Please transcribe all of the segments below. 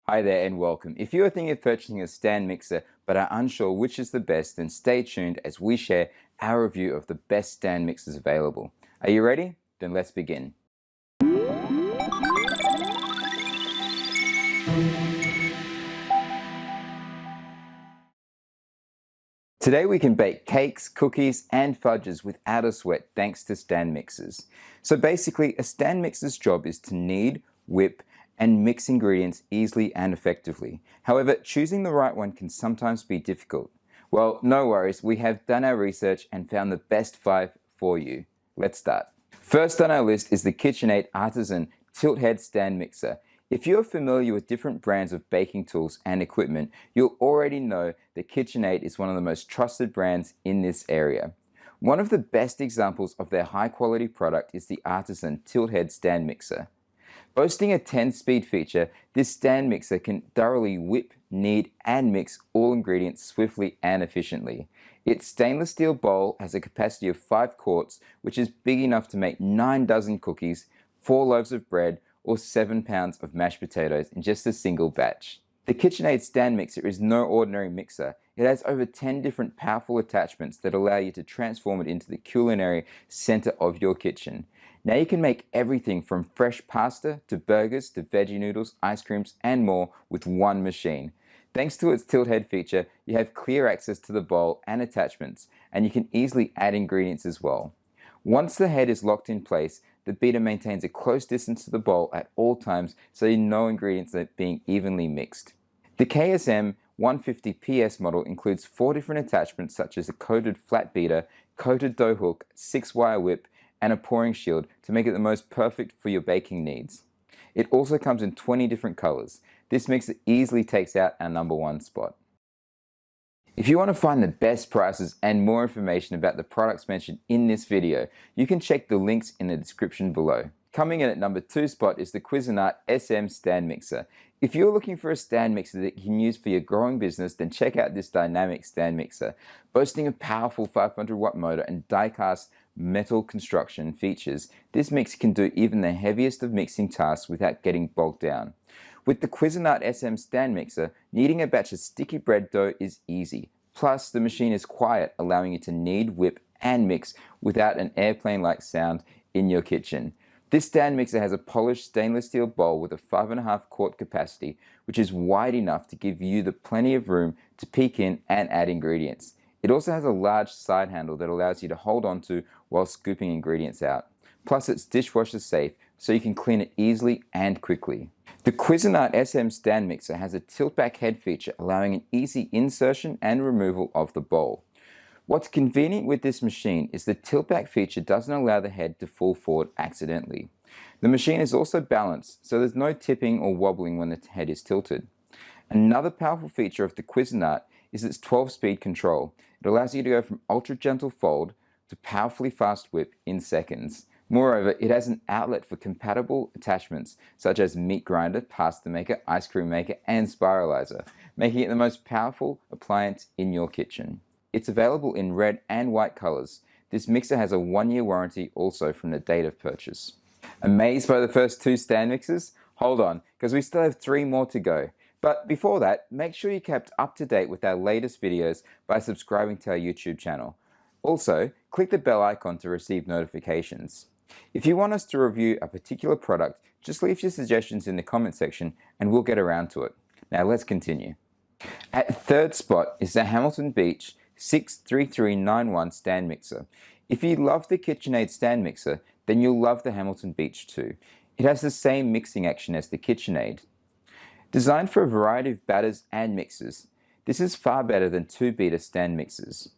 Hi there and welcome. If you are thinking of purchasing a stand mixer but are unsure which is the best, then stay tuned as we share our review of the best stand mixers available. Are you ready? Then let's begin. Today we can bake cakes, cookies and fudges without a sweat thanks to stand mixers. So basically a stand mixer's job is to knead, whip and mix ingredients easily and effectively. However, choosing the right one can sometimes be difficult. Well, no worries, we have done our research and found the best 5 for you. Let's start. First on our list is the KitchenAid Artisan Tilt Head Stand Mixer. If you're familiar with different brands of baking tools and equipment, you'll already know that KitchenAid is one of the most trusted brands in this area. One of the best examples of their high quality product is the Artisan Tilt Head Stand Mixer. Boasting a 10-speed feature, this stand mixer can thoroughly whip, knead, and mix all ingredients swiftly and efficiently. Its stainless steel bowl has a capacity of 5 quarts, which is big enough to make 9 dozen cookies, 4 loaves of bread, or 7 pounds of mashed potatoes in just a single batch. The KitchenAid stand mixer is no ordinary mixer. It has over 10 different powerful attachments that allow you to transform it into the culinary center of your kitchen. Now you can make everything from fresh pasta to burgers to veggie noodles, ice creams, and more with one machine. Thanks to its tilt head feature, you have clear access to the bowl and attachments, and you can easily add ingredients as well. Once the head is locked in place, the beater maintains a close distance to the bowl at all times so you know ingredients are being evenly mixed. The KSM 150PS model includes 4 different attachments such as a coated flat beater, coated dough hook, 6-wire whip, and a pouring shield to make it the most perfect for your baking needs. It also comes in 20 different colors. This mixer easily takes out our #1 spot. If you want to find the best prices and more information about the products mentioned in this video, you can check the links in the description below. Coming in at #2 spot is the Cuisinart SM Stand Mixer. If you're looking for a stand mixer that you can use for your growing business, then check out this dynamic stand mixer. Boasting a powerful 500-watt motor and die-cast metal construction features, this mixer can do even the heaviest of mixing tasks without getting bogged down. With the Cuisinart SM Stand Mixer, kneading a batch of sticky bread dough is easy. Plus, the machine is quiet, allowing you to knead, whip, and mix without an airplane-like sound in your kitchen. This stand mixer has a polished stainless steel bowl with a 5.5 quart capacity, which is wide enough to give you the plenty of room to peek in and add ingredients. It also has a large side handle that allows you to hold onto while scooping ingredients out. Plus, it's dishwasher safe, so you can clean it easily and quickly. The Cuisinart SM Stand Mixer has a tilt-back head feature allowing an easy insertion and removal of the bowl. What's convenient with this machine is the tilt-back feature doesn't allow the head to fall forward accidentally. The machine is also balanced, so there's no tipping or wobbling when the head is tilted. Another powerful feature of the Cuisinart is its 12-speed control. It allows you to go from ultra-gentle fold to powerfully fast whip in seconds. Moreover, it has an outlet for compatible attachments such as meat grinder, pasta maker, ice cream maker, and spiralizer, making it the most powerful appliance in your kitchen. It's available in red and white colors. This mixer has a 1-year warranty also from the date of purchase. Amazed by the first 2 stand mixers? Hold on, because we still have 3 more to go. But before that, make sure you kept up to date with our latest videos by subscribing to our YouTube channel. Also, click the bell icon to receive notifications. If you want us to review a particular product, just leave your suggestions in the comment section and we'll get around to it. Now let's continue. At 3rd spot is the Hamilton Beach 63391 Stand Mixer. If you love the KitchenAid Stand Mixer, then you'll love the Hamilton Beach too. It has the same mixing action as the KitchenAid. Designed for a variety of batters and mixers, this is far better than 2-beater stand mixers.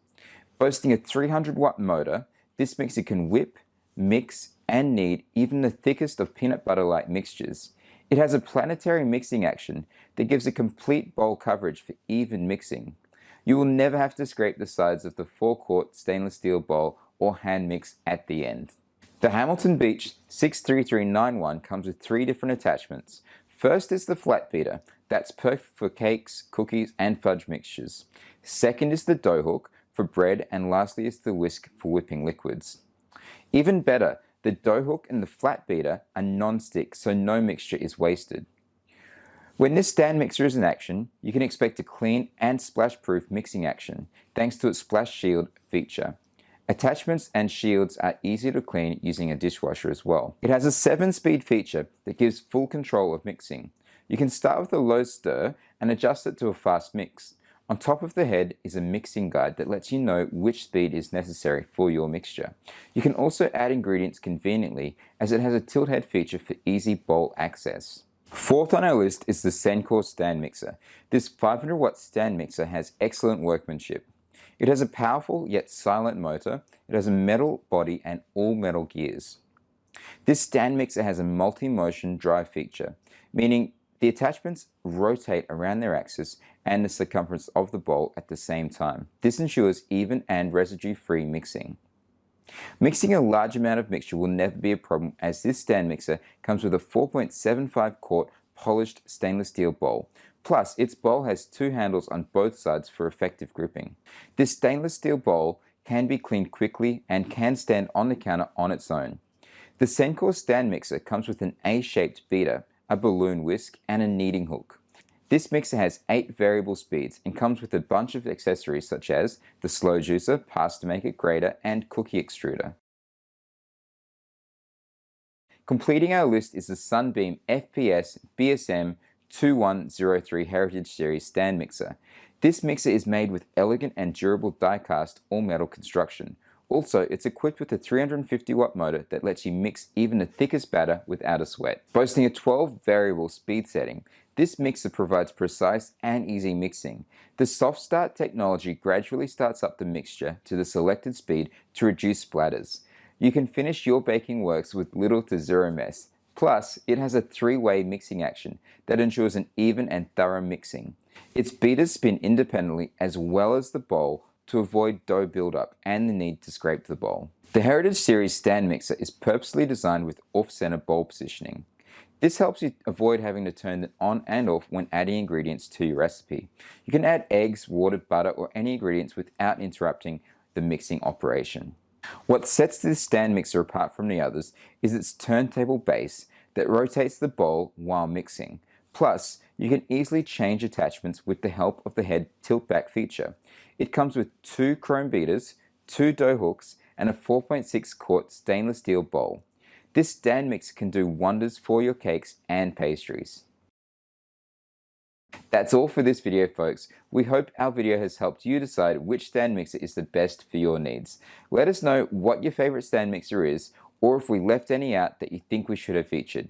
Boasting a 300-watt motor, this mixer can whip, mix, and knead even the thickest of peanut butter-like mixtures. It has a planetary mixing action that gives a complete bowl coverage for even mixing. You will never have to scrape the sides of the 4-quart stainless steel bowl or hand mix at the end. The Hamilton Beach 63391 comes with 3 different attachments. First is the flat beater, that's perfect for cakes, cookies, and fudge mixtures. Second is the dough hook for bread, and lastly is the whisk for whipping liquids. Even better, the dough hook and the flat beater are non-stick, so no mixture is wasted. When this stand mixer is in action, you can expect a clean and splash-proof mixing action thanks to its splash shield feature. Attachments and shields are easy to clean using a dishwasher as well. It has a 7-speed feature that gives full control of mixing. You can start with a low stir and adjust it to a fast mix. On top of the head is a mixing guide that lets you know which speed is necessary for your mixture. You can also add ingredients conveniently as it has a tilt head feature for easy bowl access. Fourth on our list is the Sencor stand mixer. This 500 watt stand mixer has excellent workmanship. It has a powerful yet silent motor, it has a metal body and all metal gears. This stand mixer has a multi-motion drive feature, meaning the attachments rotate around their axis and the circumference of the bowl at the same time. This ensures even and residue-free mixing. Mixing a large amount of mixture will never be a problem as this stand mixer comes with a 4.75 quart polished stainless steel bowl. Plus, its bowl has 2 handles on both sides for effective gripping. This stainless steel bowl can be cleaned quickly and can stand on the counter on its own. The Sencor stand mixer comes with an A-shaped beater, a balloon whisk, and a kneading hook. This mixer has 8 variable speeds and comes with a bunch of accessories such as the slow juicer, pasta maker, grater, and cookie extruder. Completing our list is the Sunbeam FPS BSM 2103 Heritage Series stand mixer. This mixer is made with elegant and durable die-cast all-metal construction. Also, it's equipped with a 350 watt motor that lets you mix even the thickest batter without a sweat. Boasting a 12 variable speed setting, this mixer provides precise and easy mixing. The soft start technology gradually starts up the mixture to the selected speed to reduce splatters. You can finish your baking works with little to zero mess. Plus, it has a 3-way mixing action that ensures an even and thorough mixing. Its beaters spin independently as well as the bowl to avoid dough buildup and the need to scrape the bowl. The Heritage Series stand mixer is purposely designed with off-center bowl positioning. This helps you avoid having to turn it on and off when adding ingredients to your recipe. You can add eggs, water, butter, or any ingredients without interrupting the mixing operation. What sets this stand mixer apart from the others is its turntable base that rotates the bowl while mixing. Plus, you can easily change attachments with the help of the head tilt-back feature. It comes with 2 chrome beaters, 2 dough hooks, and a 4.6 quart stainless steel bowl. This stand mixer can do wonders for your cakes and pastries. That's all for this video, folks. We hope our video has helped you decide which stand mixer is the best for your needs. Let us know what your favorite stand mixer is, or if we left any out that you think we should have featured.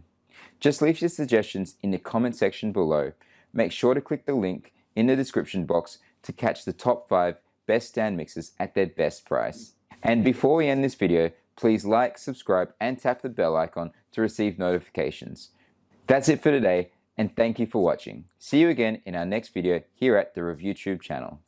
Just leave your suggestions in the comment section below. Make sure to click the link in the description box to catch the top 5 best stand mixers at their best price. And before we end this video, please like, subscribe, and tap the bell icon to receive notifications. That's it for today, and thank you for watching. See you again in our next video here at the ReviewTube channel.